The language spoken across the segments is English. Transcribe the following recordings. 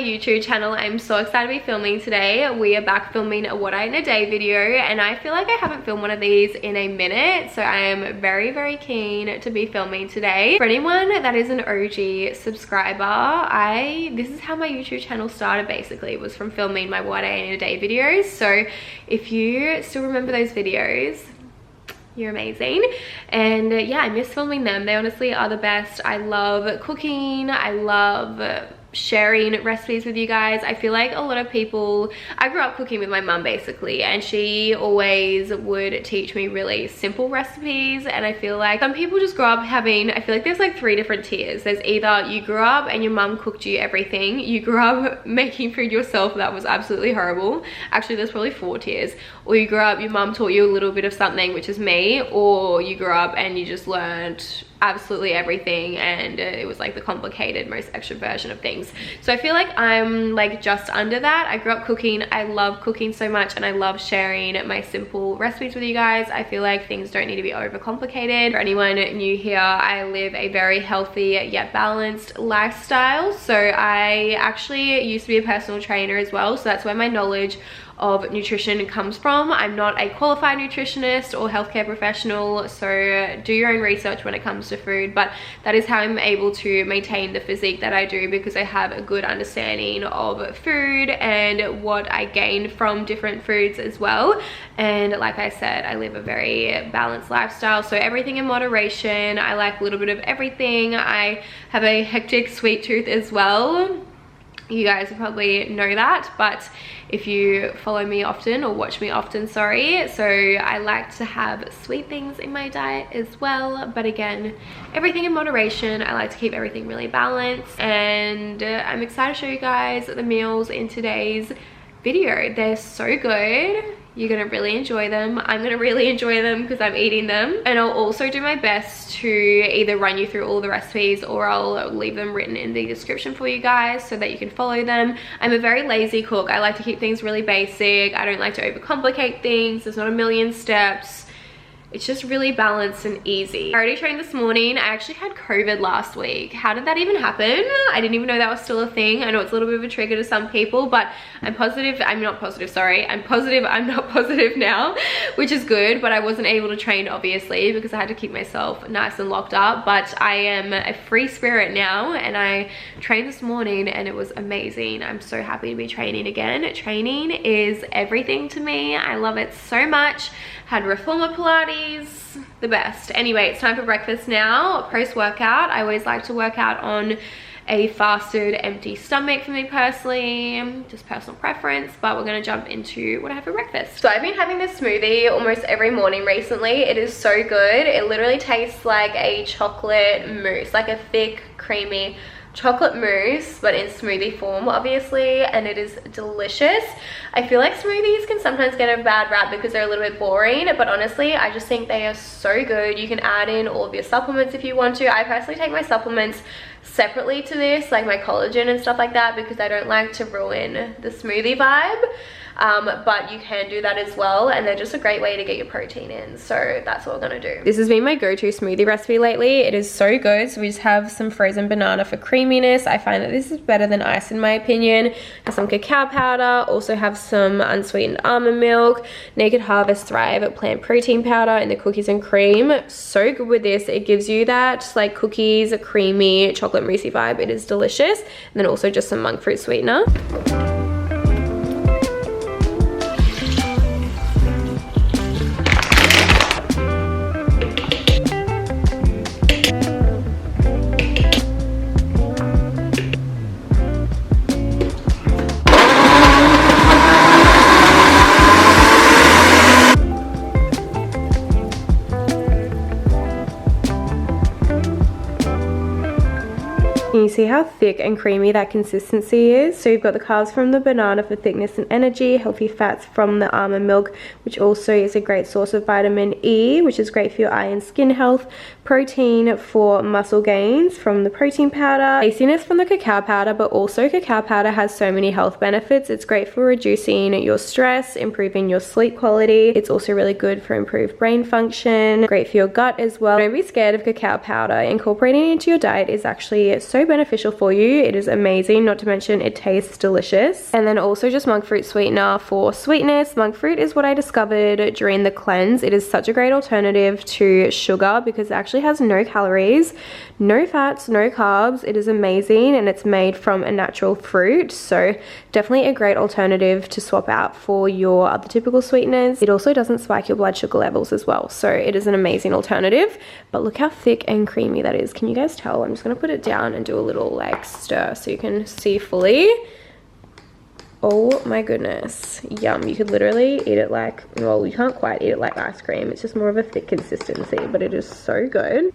YouTube channel. I'm so excited to be filming today. We are back filming a what I eat in a day video, and I feel like I haven't filmed one of these in a minute, so I am very keen to be filming today. For anyone that is an OG subscriber, this is how my YouTube channel started basically. It was from filming my what I eat in a day videos. So if you still remember those videos, you're amazing. And yeah, I miss filming them. They honestly are the best. I love cooking. I love sharing recipes with you guys. I feel like a lot of people, I grew up cooking with my mum basically, and she always would teach me really simple recipes, and I feel like some people just grow up having, I feel like there's like 3 different tiers. There's either you grew up and your mum cooked you everything, you grew up making food yourself, that was absolutely horrible. Actually there's probably 4 tiers. Or you grew up, your mum taught you a little bit of something, which is me, or you grew up and you just learned absolutely everything, and it was like the complicated, most extra version of things. So I feel like I'm like just under that. I grew up cooking. I love cooking so much, and I love sharing my simple recipes with you guys. I feel like things don't need to be overcomplicated. For anyone new here, I live a very healthy yet balanced lifestyle. So I actually used to be a personal trainer as well, so that's where my knowledge of nutrition comes from. I'm not a qualified nutritionist or healthcare professional, so do your own research when it comes to food, but that is how I'm able to maintain the physique that I do, because I have a good understanding of food and what I gain from different foods as well. And like I said, I live a very balanced lifestyle, so everything in moderation. I like a little bit of everything. I have a hectic sweet tooth as well. You guys probably know that, but if you follow me often, or watch me often, sorry. So I like to have sweet things in my diet as well, but again, everything in moderation. I like to keep everything really balanced, and I'm excited to show you guys the meals in today's video. They're so good. You're gonna really enjoy them. I'm gonna really enjoy them because I'm eating them, and I'll also do my best to either run you through all the recipes, or I'll leave them written in the description for you guys so that you can follow them. I'm a very lazy cook. I like to keep things really basic. I don't like to overcomplicate things. There's not a million steps. It's just really balanced and easy. I already trained this morning. I actually had COVID last week. How did that even happen? I didn't even know that was still a thing. I know it's a little bit of a trigger to some people, but I'm positive, I'm not positive, sorry. I'm positive I'm not positive now, which is good, but I wasn't able to train obviously because I had to keep myself nice and locked up. But I am a free spirit now, and I trained this morning and it was amazing. I'm so happy to be training again. Training is everything to me. I love it so much. Had reformer Pilates, the best. Anyway, it's time for breakfast now. Post-workout, I always like to work out on a fasted empty stomach for me personally, just personal preference, but we're gonna jump into what I have for breakfast. So I've been having this smoothie almost every morning recently. It is so good. It literally tastes like a chocolate mousse, like a thick, creamy chocolate mousse, but in smoothie form obviously, and it is delicious. I feel like smoothies can sometimes get a bad rap because they're a little bit boring, but honestly I just think they are so good. You can add in all of your supplements if you want to. I personally take my supplements separately to this, like my collagen and stuff like that, because I don't like to ruin the smoothie vibe. But you can do that as well, and they're just a great way to get your protein in, so that's what we're gonna do. This has been my go-to smoothie recipe lately. It is so good. So we just have some frozen banana for creaminess. I find that this is better than ice in my opinion. Have some cacao powder, also have some unsweetened almond milk, Naked Harvest Thrive plant protein powder, and the cookies and cream. So good with this. It gives you that like cookies, a creamy chocolate moussey vibe. It is delicious. And then also just some monk fruit sweetener. Can you see how thick and creamy that consistency is? So you've got the carbs from the banana for thickness and energy, healthy fats from the almond milk, which also is a great source of vitamin E, which is great for your eye and skin health, protein for muscle gains from the protein powder, tastiness from the cacao powder, but also cacao powder has so many health benefits. It's great for reducing your stress, improving your sleep quality. It's also really good for improved brain function, great for your gut as well. Don't be scared of cacao powder. Incorporating it into your diet is actually so beneficial for you. It is amazing, not to mention it tastes delicious. And then also just monk fruit sweetener for sweetness. Monk fruit is what I discovered during the cleanse. It is such a great alternative to sugar because it actually has no calories, no fats, no carbs. It is amazing, and it's made from a natural fruit, so definitely a great alternative to swap out for your other typical sweeteners. It also doesn't spike your blood sugar levels as well, so it is an amazing alternative. But look how thick and creamy that is. Can you guys tell? I'm just gonna put it down and do a little like stir so you can see fully. Oh my goodness, yum. You could literally eat it like, well, you can't quite eat it like ice cream. It's just more of a thick consistency, but it is so good.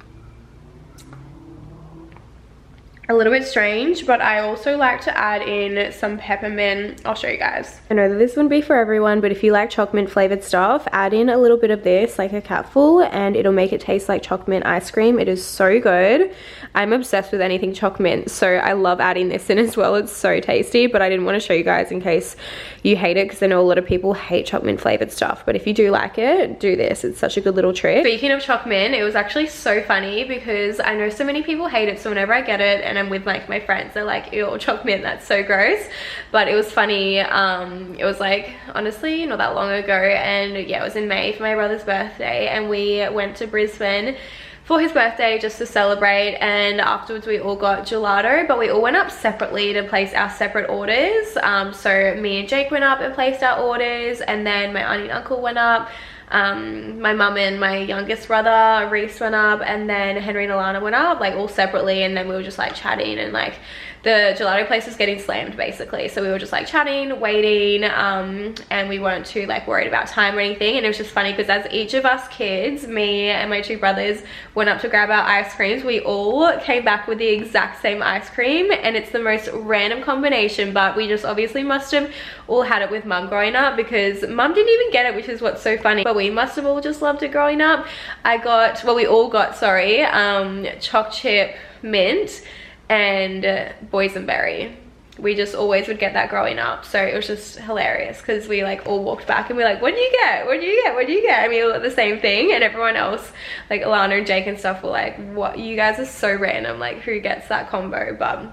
A little bit strange, but I also like to add in some peppermint. I'll show you guys. I know that this wouldn't be for everyone, but if you like chocolate mint flavored stuff, add in a little bit of this, like a capful, and it'll make it taste like chocolate mint ice cream. It is so good. I'm obsessed with anything chocolate mint, so I love adding this in as well. It's so tasty, but I didn't want to show you guys in case you hate it, because I know a lot of people hate chocolate mint flavored stuff, but if you do like it, do this. It's such a good little trick. Speaking of chocolate mint, it was actually so funny because I know so many people hate it, so whenever I get it and I'm with like my friends, they're like, ew, chocolate mint, that's so gross. But it was funny. It was like, honestly, not that long ago, and yeah, it was in May for my brother's birthday, and we went to Brisbane for his birthday just to celebrate, and afterwards we all got gelato, but we all went up separately to place our separate orders. So me and Jake went up and placed our orders, and then my auntie and uncle went up. My mum and my youngest brother Reese went up, and then Henry and Alana went up, like all separately, and then we were just like chatting, and like the gelato place was getting slammed basically, so we were just like chatting, waiting, and we weren't too like worried about time or anything. And it was just funny because as each of us kids, me and my two brothers, went up to grab our ice creams, we all came back with the exact same ice cream, and it's the most random combination, but we just obviously must have all had it with mum growing up, because mum didn't even get it, which is what's so funny, but we must have all just loved it growing up. We all got, sorry, choc chip mint and boysenberry. We just always would get that growing up, so it was just hilarious because we like all walked back and we were like, what do you get, what do you get, what do you get? And we all got the same thing, and everyone else, like Alana and Jake and stuff, were like, what, you guys are so random, like who gets that combo? But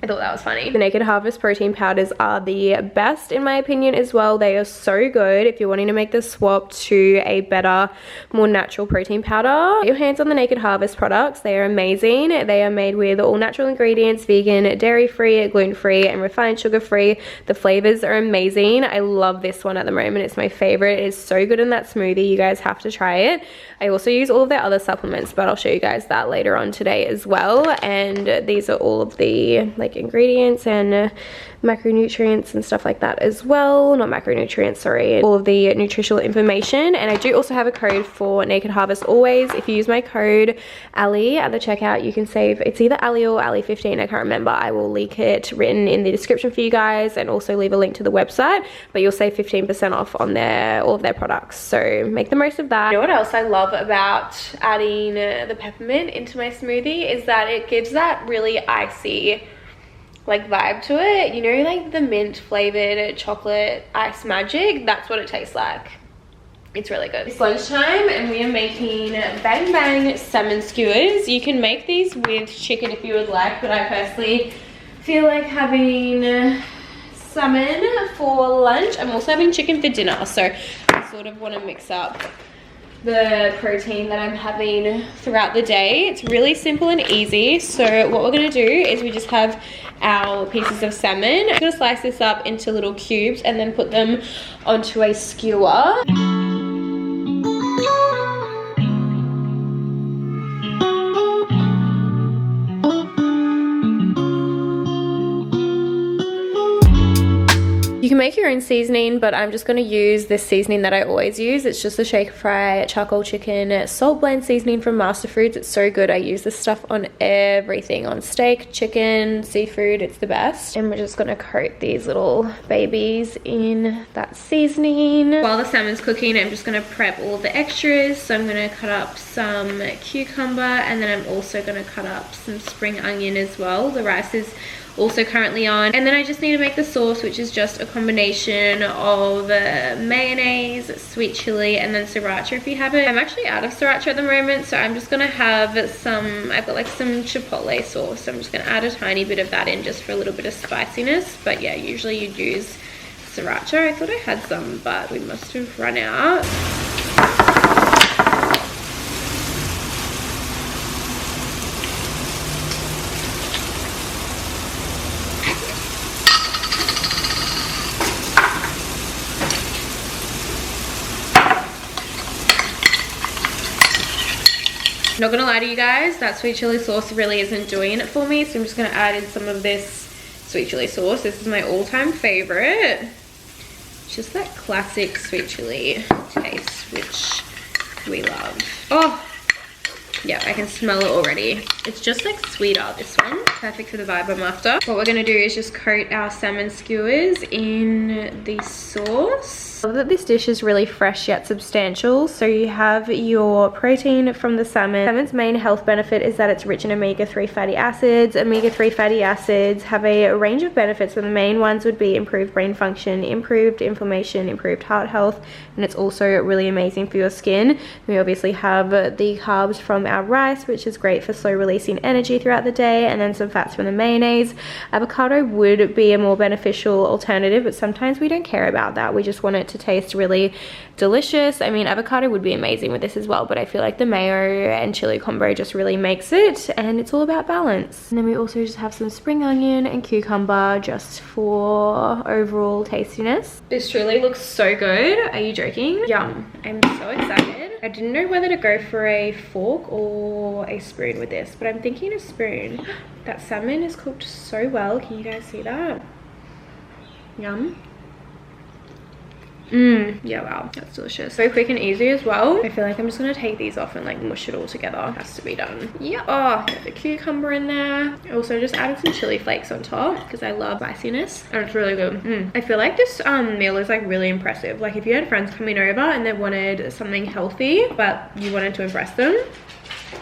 I thought that was funny. The Naked Harvest protein powders are the best in my opinion as well. They are so good if you're wanting to make the swap to a better, more natural protein powder. Get your hands on the Naked Harvest products. They are amazing. They are made with all natural ingredients, vegan, dairy-free, gluten-free, and refined sugar-free. The flavors are amazing. I love this one at the moment. It's my favorite. It's so good in that smoothie. You guys have to try it. I also use all of their other supplements, but I'll show you guys that later on today as well. And these are all of the like ingredients and macronutrients and stuff like that as well. Not macronutrients, sorry, all of the nutritional information. And I do also have a code for Naked Harvest always. If you use my code ALLIE at the checkout, you can save, it's either ALLIE or ALLIE15, I can't remember. I will link it written in the description for you guys, and also leave a link to the website, but you'll save 15% off on all of their products, so make the most of that. You know what else I love about adding the peppermint into my smoothie is that it gives that really icy like vibe to it, you know, like the mint flavored chocolate ice magic. That's what it tastes like. It's really good. It's lunchtime and we are making bang bang salmon skewers. You can make these with chicken if you would like, but I personally feel like having salmon for lunch. I'm also having chicken for dinner, so I sort of want to mix up the protein that I'm having throughout the day. It's really simple and easy. So what we're going to do is we just have our pieces of salmon. I'm going to slice this up into little cubes and then put them onto a skewer. You can make your own seasoning, but I'm just going to use this seasoning that I always use. It's just the Shaker Fry charcoal chicken salt blend seasoning from Master Foods. It's so good. I use this stuff on everything, on steak, chicken, seafood. It's the best. And we're just going to coat these little babies in that seasoning. While the salmon's cooking, I'm just going to prep all the extras. So I'm going to cut up some cucumber, and then I'm also going to cut up some spring onion as well. The rice is also currently on. And then I just need to make the sauce, which is just a combination of mayonnaise, sweet chili, and then sriracha if you have it. I'm actually out of sriracha at the moment, so I'm just gonna have some, I've got like some chipotle sauce, so I'm just gonna add a tiny bit of that in just for a little bit of spiciness. But yeah, usually you'd use sriracha. I thought I had some, but we must have run out. Not gonna lie to you guys, that sweet chili sauce really isn't doing it for me, so I'm just gonna add in some of this sweet chili sauce. This is my all-time favorite. Just that classic sweet chili taste, which we love. Oh, yeah, I can smell it already. It's just like sweeter, this one. Perfect for the vibe I'm after. What we're gonna do is just coat our salmon skewers in the sauce. I love that this dish is really fresh yet substantial. So you have your protein from the salmon. Salmon's main health benefit is that it's rich in omega-3 fatty acids. Omega-3 fatty acids have a range of benefits, but the main ones would be improved brain function, improved inflammation, improved heart health, and it's also really amazing for your skin. We obviously have the carbs from our rice, which is great for slow releasing energy throughout the day, and then some fats from the mayonnaise. Avocado would be a more beneficial alternative, but sometimes we don't care about that. We just want it to taste really delicious. I mean, avocado would be amazing with this as well, but I feel like the mayo and chili combo just really makes it, and it's all about balance. And then we also just have some spring onion and cucumber just for overall tastiness. This truly looks so good. Are you joking? Yum. I'm so excited. I didn't know whether to go for a fork or a spoon with this, but I'm thinking a spoon. That salmon is cooked so well. Can you guys see that? Yum. Yeah, wow, that's delicious. So quick and easy as well. I feel like I'm just gonna take these off and like mush it all together. Has to be done. Yeah. Oh, got the cucumber in there. Also just added some chili flakes on top because I love spiciness, and it's really good. I feel like this meal is like really impressive. Like if you had friends coming over and they wanted something healthy but you wanted to impress them,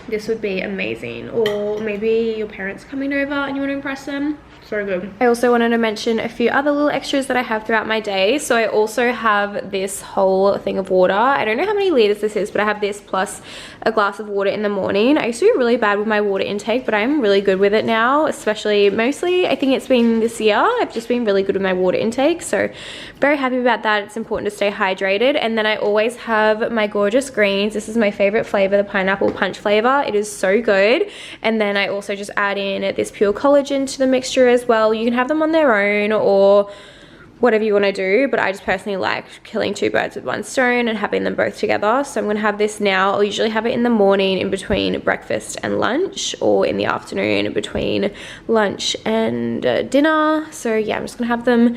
this would be amazing. Or maybe your parents coming over and you want to impress them. So good. I also wanted to mention a few other little extras that I have throughout my day. So I also have this whole thing of water. I don't know how many liters this is, but I have this plus a glass of water in the morning. I used to be really bad with my water intake, but I'm really good with it now, especially mostly I think it's been this year. I've just been really good with my water intake, so very happy about that. It's important to stay hydrated. And then I always have my gorgeous greens. This is my favorite flavor, the pineapple punch flavor. It is so good. And then I also just add in this pure collagen to the mixture as well. You can have them on their own or whatever you want to do, but I just personally like killing two birds with one stone and having them both together. So I'm going to have this now. I'll usually have it in the morning in between breakfast and lunch, or in the afternoon between lunch and dinner. So yeah, I'm just going to have them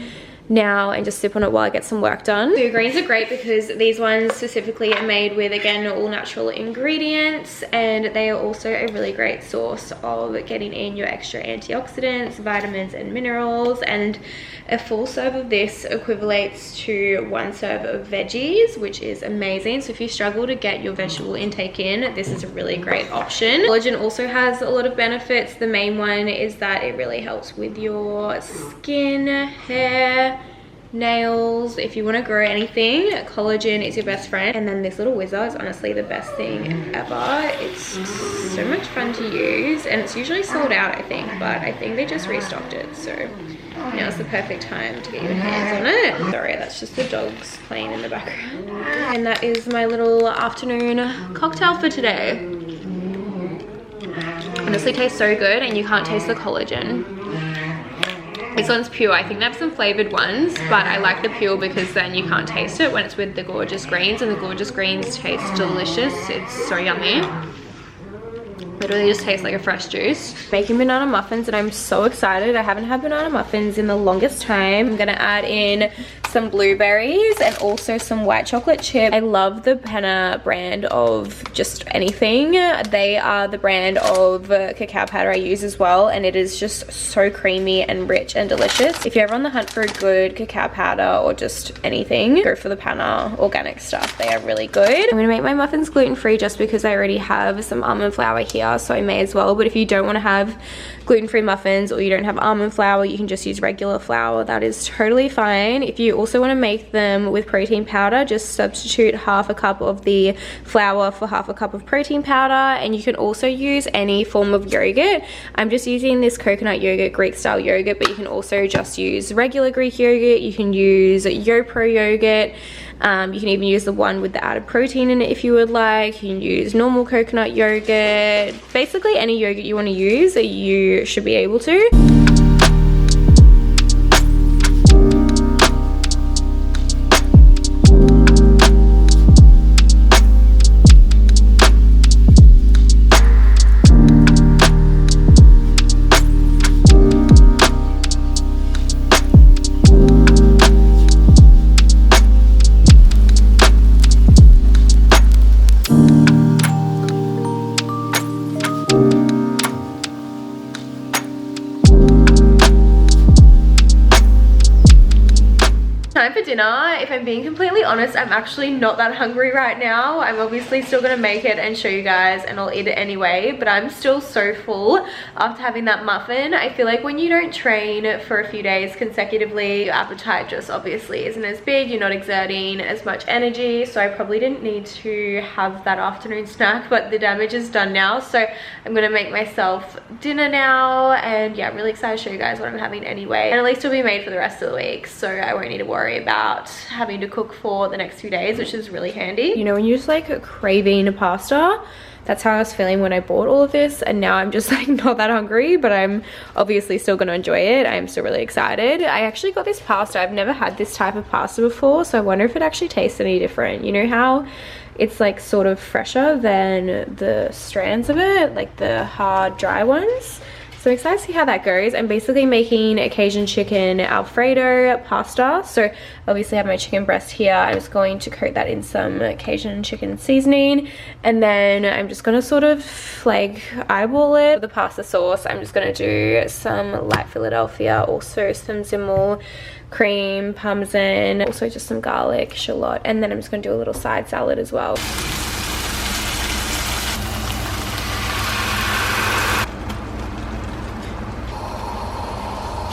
now and just sip on it while I get some work done. So greens are great because these ones specifically are made with, again, all natural ingredients, and they are also a really great source of getting in your extra antioxidants, vitamins and minerals. And a full serve of this equivalates to one serve of veggies, which is amazing. So if you struggle to get your vegetable intake in, this is a really great option. Collagen also has a lot of benefits. The main one is that it really helps with your skin, hair, nails. If you want to grow anything, collagen is your best friend. And then this little whizzer is honestly the best thing ever. It's so much fun to use, and it's usually sold out, I think, but I think they just restocked it, so now's the perfect time to get your hands on it. Sorry, that's just the dogs playing in the background. And that is my little afternoon cocktail for today. Honestly tastes so good, and you can't taste the collagen. This one's pure. I think they have some flavored ones, but I like the pure because then you can't taste it when it's with the gorgeous greens, and the gorgeous greens taste delicious. It's so yummy. Literally just tastes like a fresh juice. Making banana muffins, and I'm so excited. I haven't had banana muffins in the longest time. I'm gonna add in some blueberries, and also some white chocolate chip. I love the Penna brand of just anything. They are the brand of cacao powder I use as well, and it is just so creamy and rich and delicious. If you're ever on the hunt for a good cacao powder or just anything, go for the Penna organic stuff. They are really good. I'm gonna make my muffins gluten-free just because I already have some almond flour here, so I may as well. But if you don't want to have gluten-free muffins or you don't have almond flour, you can just use regular flour. That is totally fine. If you also want to make them with protein powder, just substitute half a cup of the flour for half a cup of protein powder, and you can also use any form of yogurt. I'm just using this coconut yogurt, Greek style yogurt, but you can also just use regular Greek yogurt. You can use YoPro yogurt. You can even use the one with the added protein in it if you would like. You can use normal coconut yogurt. Basically any yogurt you want to use, you should be able to. Time for dinner. If I'm being completely honest, I'm actually not that hungry right now. I'm obviously still gonna make it and show you guys, and I'll eat it anyway, but I'm still so full after having that muffin. I feel like when you don't train for a few days consecutively, your appetite just obviously isn't as big. You're not exerting as much energy, so I probably didn't need to have that afternoon snack, but the damage is done now. So I'm gonna make myself dinner now, and yeah, I'm really excited to show you guys what I'm having anyway, and at least it'll be made for the rest of the week, so I won't need to worry about having to cook for the next few days, which is really handy. You know, when you're just like craving pasta, that's how I was feeling when I bought all of this, and now I'm just like not that hungry, but I'm obviously still gonna enjoy it. I'm still really excited. I actually got this pasta. I've never had this type of pasta before, so I wonder if it actually tastes any different. You know how it's like sort of fresher than the strands of it, like the hard dry ones? So I'm excited to see how that goes. I'm basically making a Cajun chicken Alfredo pasta. So obviously I have my chicken breast here. I'm just going to coat that in some Cajun chicken seasoning. And then I'm just gonna sort of like eyeball it. For the pasta sauce, I'm just gonna do some light Philadelphia, also some Zimmel cream, parmesan, also just some garlic, shallot. And then I'm just gonna do a little side salad as well.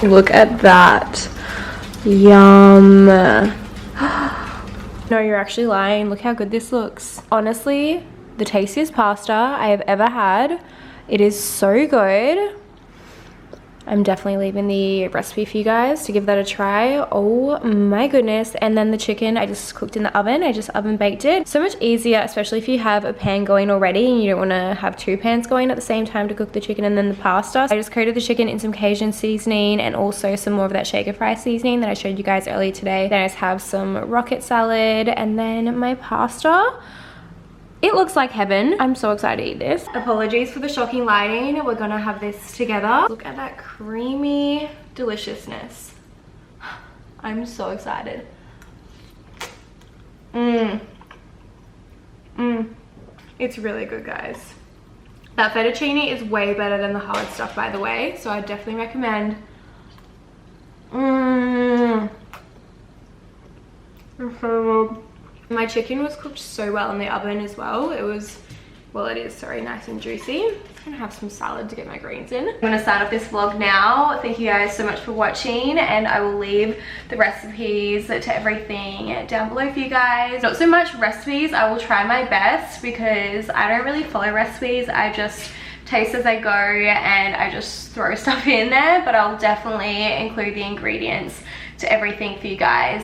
Look at that. Yum. No, you're actually lying. Look how good this looks. Honestly, the tastiest pasta I have ever had. It is so good. I'm definitely leaving the recipe for you guys to give that a try. Oh my goodness. And then the chicken I just cooked in the oven. I just oven baked it. So much easier, especially if you have a pan going already and you don't want to have two pans going at the same time to cook the chicken and then the pasta. I just coated the chicken in some Cajun seasoning and also some more of that shaker fry seasoning that I showed you guys earlier today. Then I just have some rocket salad and then my pasta. It looks like heaven. I'm so excited to eat this. Apologies for the shocking lighting. We're gonna have this together. Look at that creamy deliciousness. I'm so excited. It's really good, guys. That fettuccine is way better than the hard stuff, by the way, so I definitely recommend. It's so good. My chicken was cooked so well in the oven as well. It was, well, it is, sorry, nice and juicy. I'm gonna have some salad to get my greens in. I'm gonna start off this vlog now. Thank you guys so much for watching, and I will leave the recipes to everything down below for you guys. Not so much recipes, I will try my best because I don't really follow recipes. I just taste as I go and I just throw stuff in there, but I'll definitely include the ingredients to everything for you guys